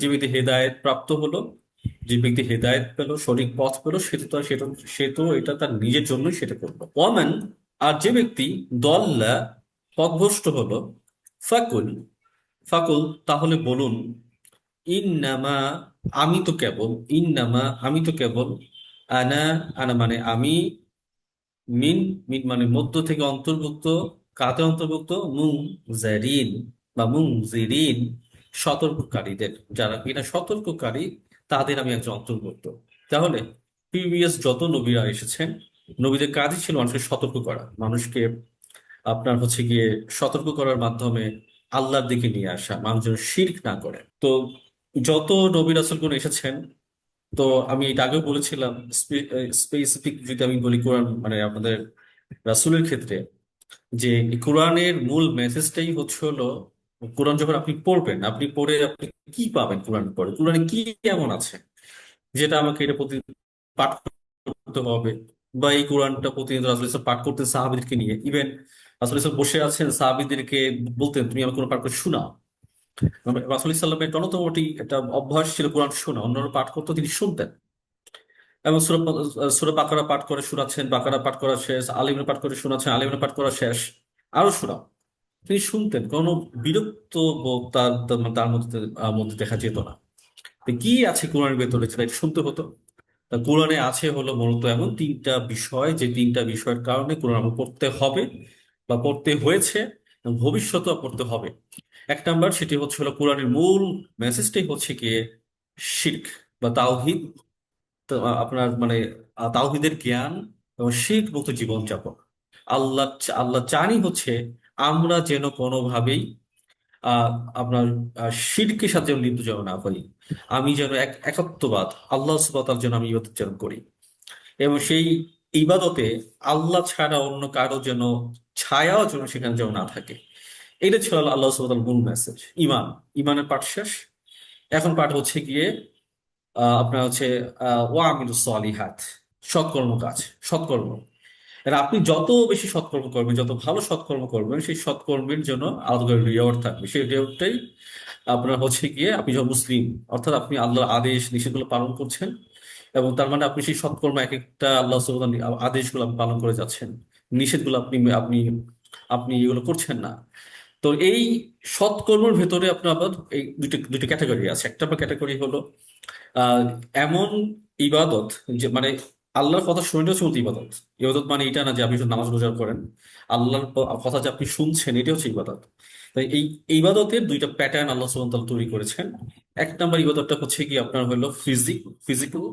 যে ব্যক্তি হেদায়েত প্রাপ্ত হলো, যে ব্যক্তি হেদায়েত পেলো, সঠিক পথ পেলো, সে তো এটা তার নিজের জন্যই সেটা করলো। ওয়ামান, আর যে ব্যক্তি দল্লা, পথভ্রষ্ট হলো, ফাকুল, ফাকুল, তাহলে বলুন, ইন্নামা, আমি তো কেবল, ইন্নামা, আমি তো কেবল, আনা, আনা মানে আমি, মিন, মিন মানে মধ্য থেকে অন্তর্ভুক্ত, কাতে অন্তর্ভুক্ত, মুং জারিন বা মুং জিরিন, সতর্ককারীদের, যারা কিনা সতর্ককারী, তাদের আমি একজন অন্তর্ভুক্ত। তাহলে প্রিভিয়াস যত নবীরা এসেছেন, নবীদের কাজই ছিল মানুষকে সতর্ক করা, মানুষকে আপনার হচ্ছে গিয়ে সতর্ক করার মাধ্যমে আল্লাহর দিকে নিয়ে আসা, মানুষ যেন শিরক না করে। তো যত নবী রাসূলগণ এসেছেন, তো আমি এটা আগেও বলেছিলাম, স্পেসিফিক যদি আমি বলি কোরআন মানে আপনাদের রাসূলের ক্ষেত্রে, যে এই কোরআনের মূল মেসেজটাই হচ্ছে হলো, কোরআন যখন আপনি পড়বেন, আপনি পড়ে আপনি কি পাবেন, কোরআন পড়ে কোরআনে কি এমন আছে যেটা আমাকে এটা প্রতিদিন পাঠ করতে হবে, বা এই কোরআনটা প্রতিদিন রাসূল ইসলাম পাঠ করতেন সাহাবীদেরকে নিয়ে। ইভেন রাসূল ইসলাম বসে আছেন, সাহাবীদেরকে বলতেন তুমি আমার কোরআন পাঠ করে শোনাও। রাসূল ইসলামের অন্যতম একটা অভ্যাস ছিল কোরআন শোনা, অন্যরা পাঠ করতো তিনি শুনতেন। এবং সূরা বাকারা পাঠ করে শোনাচ্ছেন, বাকারা পাঠ করা শেষ, আলে ইমরান পাঠ করে শোনাচ্ছেন, আলে ইমরান পাঠ করা শেষ, আরো শোনাও। তিনি শুনতেন, কোনো বিরক্ত বোধ তার তার তার মধ্যে দেখা যেত না। তো কি আছে কোরআনের ভেতরে যেটা একটু শুনতে হতো। তা কোরআনে আছে হলো মূলত এমন তিনটা বিষয়, যে তিনটা বিষয়ের কারণে কোরআন আমাকে পড়তে হবে বা পড়তে হয়েছে এবং ভবিষ্যতেও পড়তে হবে। এক নাম্বার, সেটি হচ্ছে হলো কোরআনের মূল মেসেজটাই হচ্ছে গিয়ে শিরক বা তাওহীদ। তো আপনার মানে তাওহীদের জ্ঞান এবং শিরক মুক্ত জীবনযাপন। আল্লাহ আল্লাহ চানই হচ্ছে আমরা যেন কোনোভাবেই আহ আপনার শিরকের সাথে যেন লিপ্ত যেন না করি। আমি যেন একত্ববাদ, আল্লাহ সুবহানাহু ওয়া তাআলার জন্য আমি ইবাদত যেন করি, এবং সেই ইবাদতে আল্লাহ ছাড়া অন্য কারো যেন ছায়াও যেন সেখানে যেন না থাকে। এটা ছিল আল্লাহ সুবহানাহু ওয়া তাআলার মূল মেসেজ। ইমান, ইমানের পাঠ শেষ। এখন পাঠ হচ্ছে গিয়ে আপনার হচ্ছে ওয়ামিলুস সলিহাত, সৎকর্ম কাজ, সৎকর্ম। আর আপনি যত বেশি সৎকর্ম করবেন, যত ভালো সৎকর্ম করবেন, সেই সৎকর্মের জন্য আলাদা করে রিওয়ার্ড থাকবে। সেই রিওয়ার্ডটাই আপনার হচ্ছে গিয়ে আপনি যখন মুসলিম, অর্থাৎ আপনি আল্লাহর আদেশ নিষেধগুলো পালন করছেন, এবং তার মানে আপনি সেই সৎকর্ম এক একটা আল্লাহ সুবহানাহু আদেশগুলো আপনি পালন করে যাচ্ছেন, নিষেধগুলো আপনি আপনি আপনি এগুলো করছেন না। তো এই সৎকর্মের ভেতরে আপনার আবার এই দুইটা দুইটা ক্যাটাগরি আছে। একটা ক্যাটাগরি হলো আহ এমন ইবাদত যে মানে আল্লাহর কথা শুনলেও হচ্ছে ইবাদত। ইবাদত মানে এটা না যে আপনি শুধু নামাজ রোজা করেন, আল্লাহর কথা যে আপনি শুনছেন এটা হচ্ছে ইবাদত। তাই এই ইবাদতের দুইটা প্যাটার্ন আল্লাহ সুবহানাহু ওয়া তাআলা তৈরি করেছেন। এক নাম্বার ইবাদতটা হচ্ছে কি আপনার হলো ফিজিক্যাল,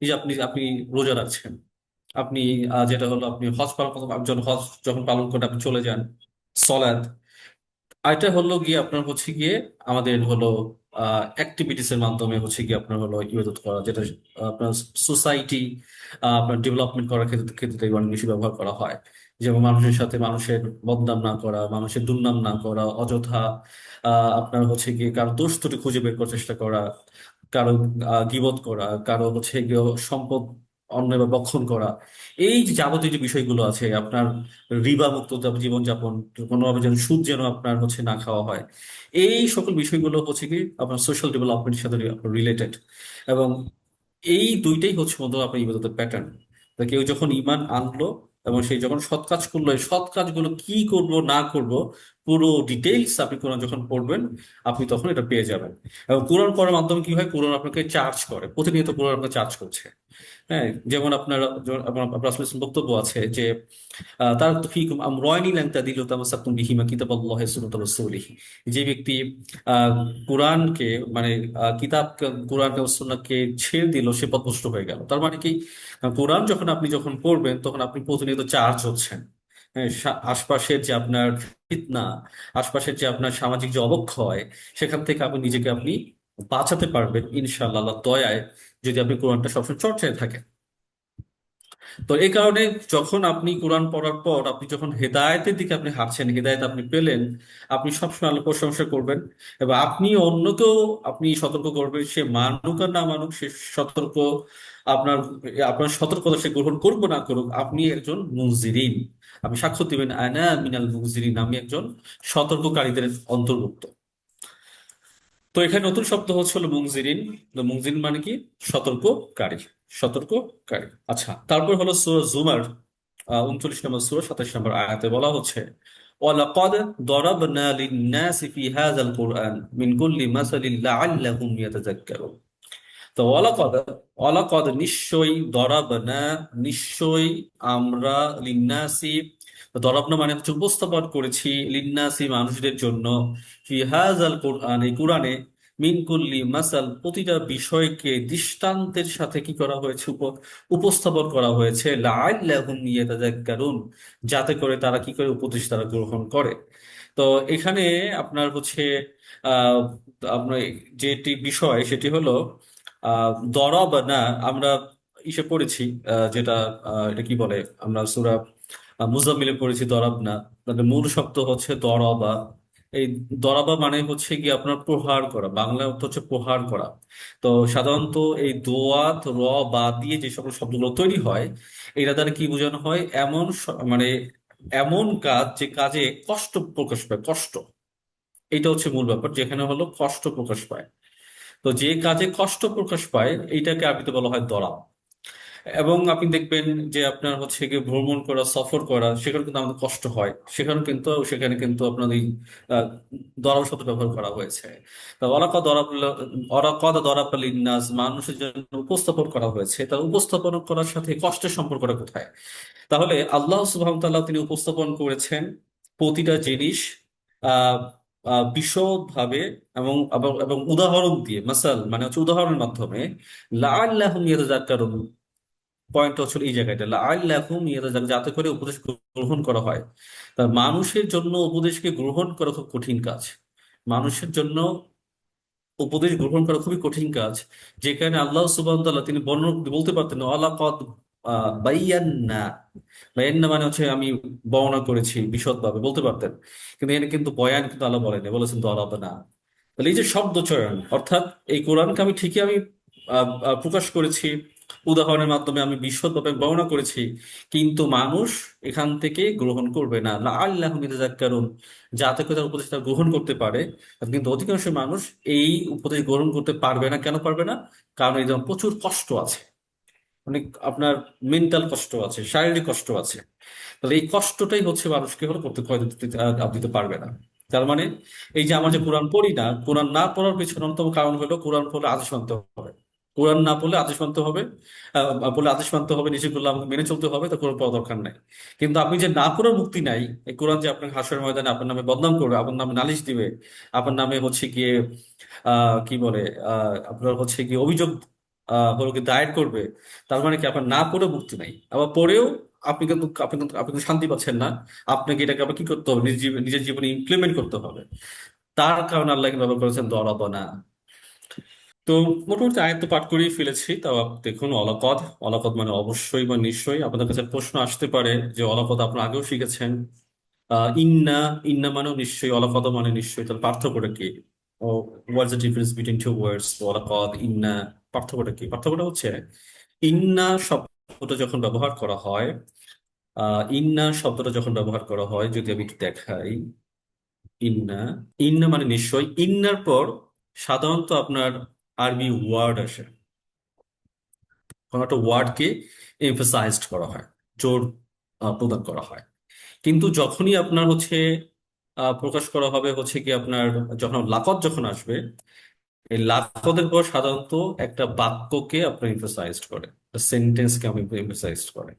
এই যে আপনি আপনি রোজা রাখছেন, আপনি যেটা হলো আপনি হজ পালন যখন হজ যখন পালন করেন আপনি চলে যান, সলাৎ। আর এটা হলো গিয়ে আপনার হচ্ছে গিয়ে আমাদের হলো অ্যাক্টিভিটিস এর মাধ্যমে হচ্ছে গিয়ে আপনার হলো ইবাদত করা, যেটা আপনার সোসাইটি আপনার ডেভেলপমেন্ট করার ক্ষেত্রে ক্ষেত্রে অনেক বেশি ব্যবহার করা হয়। যেমন মানুষের সাথে মানুষের বদনাম না করা, মানুষের দুর্নাম না করা, অযথা আপনার হচ্ছে গিয়ে কারো দোষ ত্রুটি খুঁজে বের করার চেষ্টা করা, কারো গীবত করা, কারো হচ্ছে গিয়ে সম্পদ অন্যায় বা বক্ষণ করা। এই যে যাবতীয় যে বিষয়গুলো আছে আপনার, রিবা মুক্ত জীবনযাপন, কোনোভাবে যেন সুদ যেন আপনার হচ্ছে না খাওয়া হয়, এই সকল বিষয়গুলো হচ্ছে কি আপনার সোশ্যাল ডেভেলপমেন্টের সাথে রিলেটেড। এবং এই দুইটাই হচ্ছে মূলত আপনার ইবাদতের প্যাটার্ন। তো কেউ যখন ঈমান আনলো এবং সেই যখন সৎ কাজ করলো, এই সৎ কাজগুলো কি করব না করব পুরো ডিটেইলস আপনি কোরআন যখন পড়বেন আপনি তখন এটা পেয়ে যাবেন। এবং কোরআন পড়ার মাধ্যমে কি হয়, কোরআন আপনাকে চার্জ করে, প্রতিনিয়ত কোরআন আপনাকে চার্জ করছে। হ্যাঁ, যেমন আপনার আপনার রাসূলের বক্তব্য আছে যে তারাকতু ফীকুম আমরাইনি লান তাদিলু তামাসসাকতুম বিহিমা কিতাবাল্লাহি ওয়া সুন্নাতা রাসূলিহি। যে ব্যক্তি আহ, কোরআনকে মানে কিতাব কোরআনকে ও সুন্নাহকে ছেড়ে দিল সে পথভ্রষ্ট হয়ে গেল। তার মানে কি, কোরআন যখন আপনি যখন পড়বেন তখন আপনি প্রতিনিয়ত চার্জ হচ্ছেন। হ্যাঁ, আশপাশের যে আপনার ফিতনা, আশপাশের যে আপনার সামাজিক যে অবক্ষয়, সেখান থেকে আপনি নিজেকে আপনি বাঁচাতে পারবেন ইনশাআল্লাহ আল্লাহর দয়ায়, যদি আপনি কোরআনটা সবসময় চর্চায় থাকেন। তো এই কারণে যখন আপনি কোরআন পড়ার পর আপনি যখন হেদায়েতের দিকে আপনি হাঁটছেন, হেদায়েত আপনি পেলেন, আপনি সবসময় আল্লাহ প্রশংসা করবেন এবং আপনি অন্যকেও আপনি সতর্ক করবেন, সে মানুক আর না মানুক সে সতর্ক আপনার আপনার সতর্কতা সে গ্রহণ করবো না করুক, আপনি একজন মুনজিরিন, আপনি সাক্ষ্য দিবেন আনা মিনাল মুনজিরিন, আমি একজন সতর্ককারীদের অন্তর্ভুক্ত। তো এখানে নতুন শব্দ হচ্ছে হলো মুনজিরিন। তো মুনজিরিন মানে কি, সতর্ককারী, সতর্ককারী। আচ্ছা, তারপর হলো সূরা জুমার 39 নম্বর সূরা 27 নম্বর আয়াতে বলা হচ্ছে ওয়ালাকাদ দরাবনা লিন-নাসি ফি হাযাল কুরআন মিন কুল্লি মাসালিন লাআল্লাহুম ইয়াতাযাক্কারুন। তো ওয়ালাকাদ, ওয়ালাকাদ নিশ্চয়ই, দরাবনা নিশ্চয়ই, আমরা, লিন্নাসি, দরাবনা মানে হচ্ছে উপস্থাপন করেছি, লিন্নাসি মানুষদের জন্য, ফি হাযাল কুরআন এই কুরআনে, মিন কুল্লি মাসাল প্রতিটা বিষয়কে দৃষ্টান্তের সাথে কি করা হয়েছে, উপস্থাপন করা হয়েছে, লাআল্লাহুম ইয়াতাযাক্কারুন যাতে করে তারা কি করে উপদেশ তারা গ্রহণ করে। তো এখানে আপনার হচ্ছে আহ আপনার যেটি বিষয় সেটি হলো দরব না, আমরা ইসে পড়েছি যেটা এটা কি বলে, আমরা সূরা মুজাম্মিলে পড়েছি দরব না, তাদের মূল শব্দ হচ্ছে দরবা। এই দরাবা মানে হচ্ছে কি আপনার প্রহার করা, বাংলা অর্থ হচ্ছে প্রহার করা। তো সাধারণত এই দোয়াত র বা দিয়ে যে সকল শব্দগুলো তৈরি হয়, এটা দ্বারা কি বোঝানো হয়, এমন মানে এমন কাজ যে কাজে কষ্ট প্রকাশ পায়, কষ্ট। এটা হচ্ছে মূল ব্যাপার, যেখানে হলো কষ্ট প্রকাশ পায়। তো যে কাজে কষ্ট প্রকাশ পায় এইটাকে আরবিতে বলা হয় দরাব। এবং আপনি দেখবেন যে আপনার হচ্ছে গিয়ে ভ্রমণ করা, সফর করা, সেখানে কিন্তু আমাদের কষ্ট হয়, সেখানে কিন্তু আপনার এই আহ, দরাব শব্দ ব্যবহার করা হয়েছে। তা অরাকদ দরাবাল ইন্নাস মানুষের জন্য উপস্থাপন করা হয়েছে, তার উপস্থাপন করার সাথে কষ্টের সম্পর্কটা কোথায়? তাহলে আল্লাহ সুবহানাহু ওয়া তাআলা তিনি উপস্থাপন করেছেন প্রতিটা জিনিস আহ বিশদভাবে এবং এবং এবং উদাহরণ দিয়ে, মাসাল মানে হচ্ছে উদাহরণের মাধ্যমে, লাআল্লাহুম ইয়াতাযাক্কারুন। পয়েন্ট হচ্ছে এই জায়গাটা, লাআল্লাহুম ইয়াতাযাক্কারুন যাতে করে উপদেশ গ্রহণ করা হয়। তা মানুষের জন্য উপদেশকে গ্রহণ করা খুব কঠিন কাজ। মানুষের জন্য উপদেশ গ্রহণ করা খুবই কঠিন কাজ, যেখানে আল্লাহ সুবহানাহু ওয়া তাআলা তিনি বর্ণনা বলতে পারতেন ওয়ালাকাদ বাইয়ান্না, বাইয়ান্না মানে হচ্ছে আমি বর্ণনা করেছি বিশদভাবে বলতে পারতেন, কিন্তু এখানে কিন্তু বয়ান কিন্তু আল্লাহ বলেনি, বলেছেন দরাবনা। তাহলে এই যে শব্দ চয়ন, অর্থাৎ এই কোরআনকে আমি ঠিকই আমি প্রকাশ করেছি, উদাহরণের মাধ্যমে আমি বিশদভাবে বর্ণনা করেছি, কিন্তু মানুষ এখান থেকে গ্রহণ করবে না, লাআল্লাহুম ইয়াতাযাক্কারুন যাতে করে তার উপদেশ তারা গ্রহণ করতে পারে। কিন্তু অধিকাংশ মানুষ এই উপদেশ গ্রহণ করতে পারবে না। কেন পারবে না? কারণ এই যেমন প্রচুর কষ্ট আছে, অনেক আপনার মেন্টাল কষ্ট আছে, শারীরিক কষ্ট আছে। তাহলে এই কষ্টটাই হচ্ছে মানুষকে হলো করতে দিতে পারবে না। তার মানে এই যে আমার যে কোরআন পড়ি না, কোরআন না পড়ার পিছনে অন্যতম কারণ হলো কোরআন পড়লে আদেশ মানতে হবে। কোরআন না পড়লে আদেশ মানতে হবে, বলে আদেশ মানতে হবে, নিষেধগুলো আমাকে মেনে চলতে হবে, তো কোরআন পড়া দরকার নাই। কিন্তু আপনি যে না পড়ার মুক্তি নাই, এই কোরআন যে আপনাকে হাসরের ময়দানে আপনার নামে বদনাম করবে, আপনার নামে নালিশ দিবে, আপনার নামে হচ্ছে গিয়ে কি বলে আপনার হচ্ছে গিয়ে অভিযোগ হলো কি দায়ের করবে। তার মানে কি আপনার না পড়ে মুক্তি নাই, আবার পড়েও আপনি কিন্তু শান্তি পাচ্ছেন না। আপনাকে এটাকে আবার কি করতে হবে, নিজের জীবনে ইমপ্লিমেন্ট করতে হবে। তার কারণে আল্লাহ কিন্তু ব্যবহার করেছেন দরাবনা। তো মোটামুটি আয়াত তো পাঠ করেই ফেলেছি। তাও দেখুন, অলাকদ, অলাকদ মানে অবশ্যই বা নিশ্চয়ই। আপনাদের কাছে প্রশ্ন আসতে পারে যে অলাকদ আপনারা আগেও শিখেছেন। ইন্না, ইন্না মানেও নিশ্চয়ই, অলাকদ মানে নিশ্চয়ই, তাহলে পার্থক্যটা কি? ও, what's the difference between two words অলাকদ, ইন্না? পার্থক্যটা কি? পার্থক্যটা হচ্ছে ইন্না শব্দটা যখন ব্যবহার করা হয়, ইন্না শব্দটা যখন ব্যবহার করা হয়, যদি আমি একটু দেখাই। ইন্না, ইন্না মানে নিশ্চয়। ইন্নার পর সাধারণত আপনার আরবি ওয়ার্ড আসে, কোনো একটা ওয়ার্ডকে এমফাসাইজড করা হয়, জোর প্রদান করা হয়। কিন্তু যখনই আপনার হচ্ছে প্রকাশ করা হবে হচ্ছে কি আপনার, যখন লাকত যখন আসবে, এই লাকতের পর সাধারণত একটা বাক্যকে আপনার এমফাসাইজড করে, সেন্টেন্সকে আমি এমফাসাইজড করে।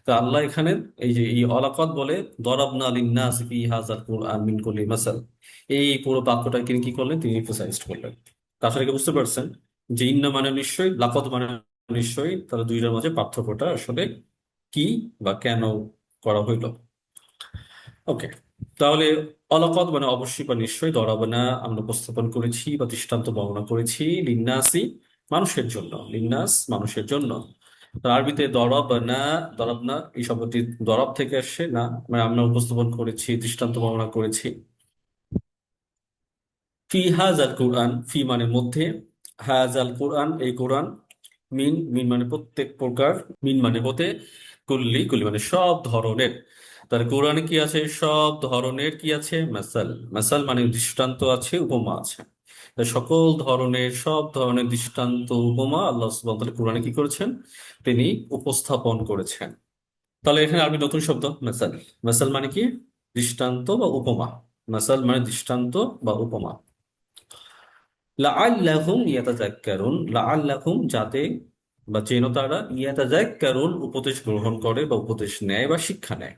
তো আল্লাহ এখানে এই যে এই অলাকত বলে, দরাবনা লিন্নাস ফি হাযাল কুরআন মিন কুল্লি মাসাল, এই পুরো বাক্যটা তিনি কি করলেন, তিনি এমফাসাইজড করলেন। তাছাড়া কি বুঝতে পারছেন যে ইন্না মানে নিশ্চয়ই, লাকত মানে নিশ্চয়ই, তাহলে দুইটার মাঝে পার্থক্যটা আসলে কি বা কেন করা হইল? ওকে, তাহলে অলকদ মানে অবশ্যই বা নিশ্চয়ই, দরাবনা আমরা উপস্থাপন করেছি বা দৃষ্টান্ত বর্ণনা করেছি, লিন্নাসি মানুষের জন্য, লিন্নাস মানুষের জন্য। তো আরবিতে দরাবনা, দরাবনা এই শব্দটি দরব থেকে আসছে না, মানে আমরা উপস্থাপন করেছি, দৃষ্টান্ত বর্ণনা করেছি। ফি হাজাল কোরআন, ফি মানে মধ্যে, হাজাল কোরআন এই কোরআন, মিন, মিন মানে প্রত্যেক প্রকার, মিন মানে হতে, কুল্লি, কুল্লি মানে সব ধরনের। তার কোরআনে কি আছে? সব ধরনের কি আছে? মাসাল, মাসাল মানে দৃষ্টান্ত আছে, উপমা আছে। তাই সকল ধরনের, সব ধরনের দৃষ্টান্ত উপমা আল্লাহ সুবহানাহু ওয়া তাআলা কোরআনে কি করেছেন, তিনি উপস্থাপন করেছেন। তাহলে এখানে আরবি নতুন শব্দ মাসাল। মাসাল মানে কি? দৃষ্টান্ত বা উপমা। মাসাল মানে দৃষ্টান্ত বা উপমা। লাআল্লাহুম ইয়াতাযাক্কারুন, লাআল্লাহুম যাতে বা যেন তারা ইয়াতাযাক্কারুন উপদেশ গ্রহণ করে বা উপদেশ নেয় বা শিক্ষা নেয়।